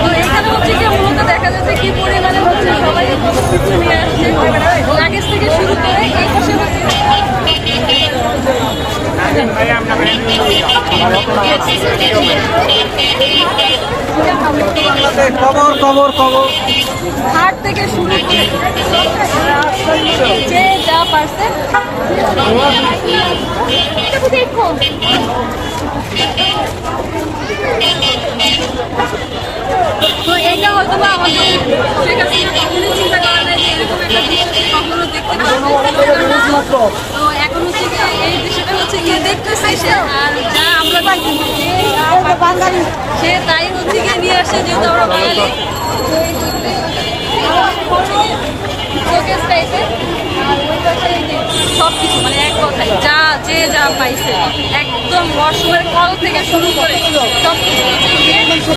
তো এখানে হচ্ছে কি মূলত দেখা যাচ্ছে কি পরিমাণে হচ্ছে সবাই কিছু নিয়ে আসছে লাগেজ থেকে শুরু করে এই পাশে খবর খবর খবর হাট থেকে শুরু করে যে যা পারছে তো এটা হয়তো বা আমাদের শেখ হাসিনা কখনোই চিন্তা করা যায় যে এরকম একটা দৃশ্য কখনো দেখতে পাবো। তো এখন হচ্ছে গিয়ে এই দৃশ্যটা হচ্ছে গিয়ে দেখতেছে সে, আর যা আমরা বাঙালি সে তাই হচ্ছে গিয়ে নিয়ে আসে, যেহেতু আমরা বাঙালি শোকেস টাইপের। আর ওই পাশে সব কিছু মানে এক কথায় যা যে যা পাইছে একদম ওয়াশরুমের কল থেকে শুরু করে সব কিছু